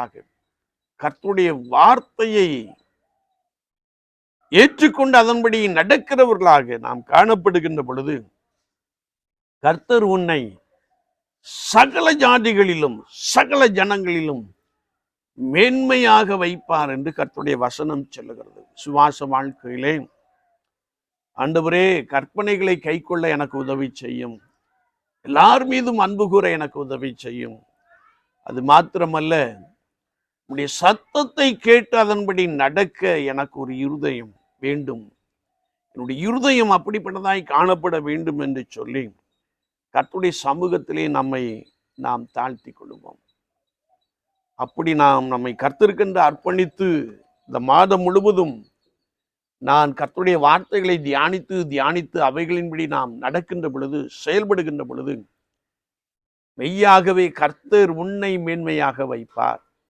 செய்கிறவர்களாக, கர்த்தருடைய வார்த்தையை ஏற்றுக்கொண்டு அதன்படி நடக்கிறவர்களாக நாம் காணப்படுகின்ற பொழுது, கர்த்தர் உன்னை சகல ஜாதிகளிலும் சகல ஜனங்களிலும் மேன்மையாக வைப்பார் என்று கர்த்தருடைய வசனம் சொல்லுகிறது. சுவாச வாழ்க்கையிலே ஆண்டவரே, கற்பனைகளை கைக்கொள்ள எனக்கு உதவி செய்யும், எல்லார் மீதும் அன்பு கூற எனக்கு உதவி செய்யும். அது மாத்திரமல்ல, உடைய சத்தத்தை கேட்டு அதன்படி நடக்க எனக்கு ஒரு இருதயம் வேண்டும், என்னுடைய இருதயம் அப்படிப்பட்டதாய் காணப்பட வேண்டும் என்று சொல்லி கர்த்தருடைய சமூகத்திலே நாம் தாழ்த்தி கொள்வோம். அப்படி நாம் நம்மை கர்த்தருக்கென்று அர்ப்பணித்து இந்த மாதம் முழுவதும் நான் கர்த்தருடைய வார்த்தைகளை தியானித்து அவைகளின்படி நாம் நடக்கின்ற பொழுது, செயல்படுகின்ற பொழுது, மெய்யாகவே கர்த்தர் உன்னை மேன்மையாக வைப்பார்.